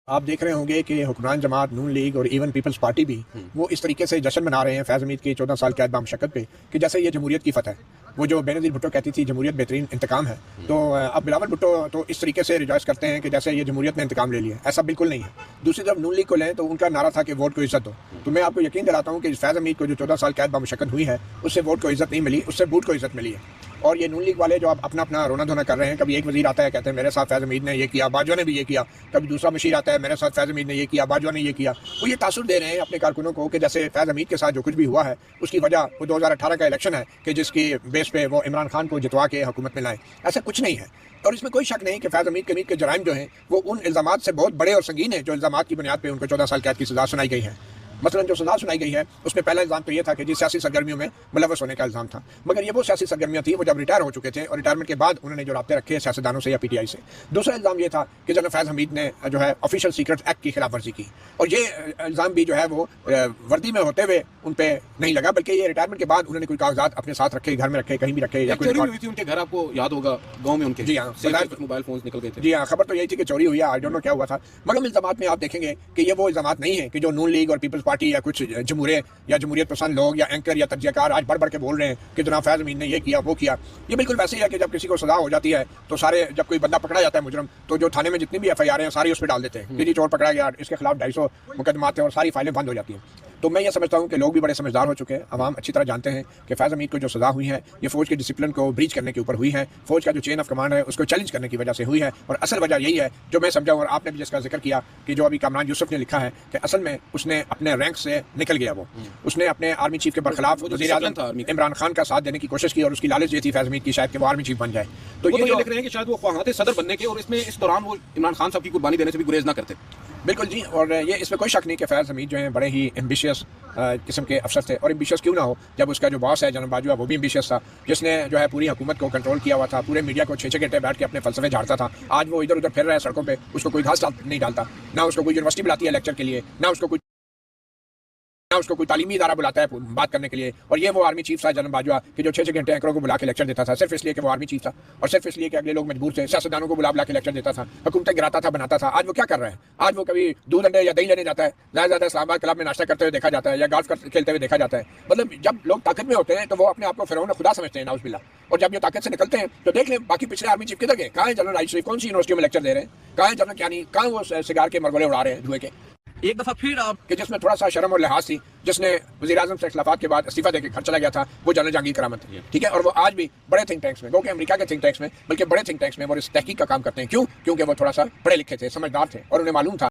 آپ دیکھ رہے ہوں گے کہ حکمران جماعت نون لیگ اور ایون پیپلز پارٹی بھی وہ اس طریقے سے جشن منا رہے ہیں فیض حمید کی 14 سال قید بامشقت پہ کہ جیسے یہ جمہوریت کی فتح ہے۔ وہ جو بینظیر بھٹو کہتی تھی جمہوریت بہترین انتقام ہے، تو اب بلاول بھٹو تو اس طریقے سے ریجوائس کرتے ہیں کہ جیسے یہ جمہوریت نے انتقام لے لیا۔ ایسا بالکل نہیں ہے۔ دوسری طرف نون لیگ کو لیں تو ان کا نعرہ تھا کہ ووٹ کو عزت دو، تو میں آپ کو یقین دلاتا ہوں کہ فیض حمید کو جو 14 سال قید بامشقت ہوئی ہے اس سے ووٹ کو عزت نہیں ملی، اس سے بوٹ کو عزت ملی ہے۔ اور یہ نون لیگ والے جو اب اپنا رونا دھونا کر رہے ہیں، کبھی ایک وزیر آتا ہے کہتے ہیں میرے ساتھ فیض حمید نے یہ کیا، باجوہ نے بھی یہ کیا، کبھی دوسرا مشیر آتا ہے میرے ساتھ فیض حمید نے یہ کیا، باجوہ نے یہ کیا۔ وہ یہ تاثر دے رہے ہیں اپنے کارکنوں کو کہ جیسے فیض حمید کے ساتھ جو کچھ بھی ہوا ہے اس کی وجہ وہ 2018 کا الیکشن ہے کہ جس کی بیس پہ وہ عمران خان کو جتوا کے حکومت میں لائیں۔ ایسا کچھ نہیں ہے، اور اس میں کوئی شک نہیں کہ فیض حمید کے جرائم جو ہیں وہ ان الزامات سے بہت بڑے اور سنگین ہیں جو الزامات کی بنیاد پہ ان کو 14 سال قید کی سزا سنائی گئی ہے۔ مثلا جو سزا سنائی گئی ہے اس میں پہلا الزام تو یہ تھا کہ سیاسی سرگرمیوں میں ملوث ہونے کا الزام تھا، مگر یہ وہ سیاسی سرگرمیاں تھیں وہ جب ریٹائر ہو چکے تھے اور ریٹائرمنٹ کے بعد انہوں نے جو رابطے رکھے سیاستدانوں سے یا پی ٹی آئی سے۔ دوسرا الزام یہ تھا کہ جناب فیض حمید نے جو ہے آفیشیل سیکرٹ ایکٹ کی خلاف ورزی کی، اور یہ الزام بھی جو ہے وہ وردی میں ہوتے ہوئے ان پہ نہیں لگا، بلکہ یہ ریٹائرمنٹ کے بعد انہوں نے کوئی کاغذات اپنے ساتھ رکھے، گھر میں رکھے، کہیں بھی رکھے، یا کوئی چوری ہوئی تھی ان کے گھر، آپ کو یاد ہوگا گاؤں میں ان کے جی ہاں موبائل فونز نکل گئے تھے۔ جی ہاں، خبر تو یہی تھی کہ چوری ہوئی ہے، آئی ڈونٹ نو کیا ہوا تھا، مگر الزامات میں آپ دیکھیں گے کہ یہ وہ الزامات نہیں ہیں کہ جو نون لیگ اور پیپلز پارٹی یا کچھ جمہوریت پسند لوگ یا اینکر یا تجزیہ کار آج بڑھ بڑھ کے بول رہے ہیں کہ جناب فیض حمید نے یہ کیا وہ کیا۔ یہ بالکل ویسے ہی ہے کہ جب کسی کو سزا ہو جاتی ہے تو سارے، جب کوئی بندہ پکڑا جاتا ہے مجرم، تو جو تھانے میں جتنی بھی ایف آئی آر ہیں ساری اس پہ ڈال دیتے ہیں کہ جی چور پکڑا گیا، اس کے خلاف 250 مقدمات ہیں اور ساری فائلیں بند ہو جاتی ہیں۔ تو میں یہ سمجھتا ہوں کہ لوگ بھی بڑے سمجھدار ہو چکے ہیں، عوام اچھی طرح جانتے ہیں کہ فیض حمید کو جو سزا ہوئی ہے یہ فوج کے ڈسپلن کو بریچ کرنے کے اوپر ہوئی ہے، فوج کا جو چین آف کمانڈ ہے اس کو چیلنج کرنے کی وجہ سے ہوئی ہے، اور اصل وجہ یہی ہے جو میں سمجھا ہوں اور آپ نے بھی جس کا ذکر کیا کہ جو ابھی کامران یوسف نے لکھا ہے کہ اصل میں اس نے اپنے رینک سے نکل گیا، وہ اس نے اپنے آرمی چیف کے برخلاف وزیر اعظم عمران خان کا ساتھ دینے کی کوشش کی، اور اس کی لالچ یہ تھی فیض حمید کی شاید کہ وہ آرمی چیف بن جائے۔ تو یہ لکھ رہے ہیں کہ شاید وہ خواہاں تھے صدر بننے کے، اور اس دوران وہ عمران خان صاحب کی قربانی دینے سے بھی گریز نہ کرتے۔ بالکل جی، اور یہ اس میں کوئی شک نہیں کہ فیض حمید جو ہیں بڑے ہی ایمبیشیس قسم کے افسر تھے، اور ایمبیشیس کیوں نہ ہو جب اس کا جو باس ہے جناب باجوہ وہ بھی ایمبیشیس تھا، جس نے جو ہے پوری حکومت کو کنٹرول کیا ہوا تھا، پورے میڈیا کو 6 گھنٹے بیٹھ کے اپنے فلسفے جھاڑتا تھا۔ آج وہ ادھر ادھر پھر رہا ہے سڑکوں پہ، اس کو کوئی گھاس نہیں ڈالتا، نہ اس کو کوئی یونیورسٹی بلاتی ہے لیکچر کے لیے، نہ اس کو کوئی تعلیمی ادارہ بلاتا ہے بات کرنے کے لیے، اور یہ وہ آرمی چیف تھا جناب باجوہ کہ جو 6 گھنٹے اینکروں کو بلا کے لیکچر دیتا تھا، صرف اس لیے کہ وہ آرمی چیف تھا، اور صرف اس لیے کہ اگلے لوگ مجبور تھے، سیاستدانوں کو بلا کے لیکچر دیتا تھا، حکومتیں گراتا تھا، بناتا تھا۔ آج وہ کیا کر رہا ہے؟ آج وہ کبھی دودھ انڈے یا دہی لینے جاتا ہے، زیادہ اسلام آباد کلب میں ناشتہ کرتے ہوئے دیکھا جاتا ہے، یا گالف کھیلتے ہوئے دیکھا جاتا ہے۔ مطلب جب لوگ طاقت میں ہوتے ہیں تو وہ اپنے آپ کو فرعون خدا سمجھتے ہیں، نعوذ باللہ، اور جب یہ طاقت سے نکلتے ہیں تو دیکھ لیں باقی پچھلے آرمی چیف کدھر گئے؟ کہاں ہے جنرل راج شریف؟ کون سی یونیورسٹی میں لیکچر دے رہے ہیں؟ کہاں ہے جنرل کیانی؟ کہاں وہ سگار کے مرغلے اڑا رہے ہیں دھوئے کے؟ ایک دفعہ پھر آپ کہ جس میں تھوڑا سا شرم اور لحاظ تھی، جس نے وزیر اعظم سے اختلافات کے بعد استعفیٰ دے کے گھر چلا گیا تھا، وہ جنرل جہانگیر کرامت ہے، ٹھیک ہے، اور وہ آج بھی بڑے تھنک ٹینکس میں، وہ کہ امریکہ کے تھنک ٹینکس میں، بلکہ بڑے تھنک ٹینکس میں وہ اس تحقیق کا کام کرتے ہیں۔ کیوں؟ کیونکہ وہ تھوڑا سا پڑھے لکھے تھے، سمجھدار تھے، اور انہیں معلوم تھا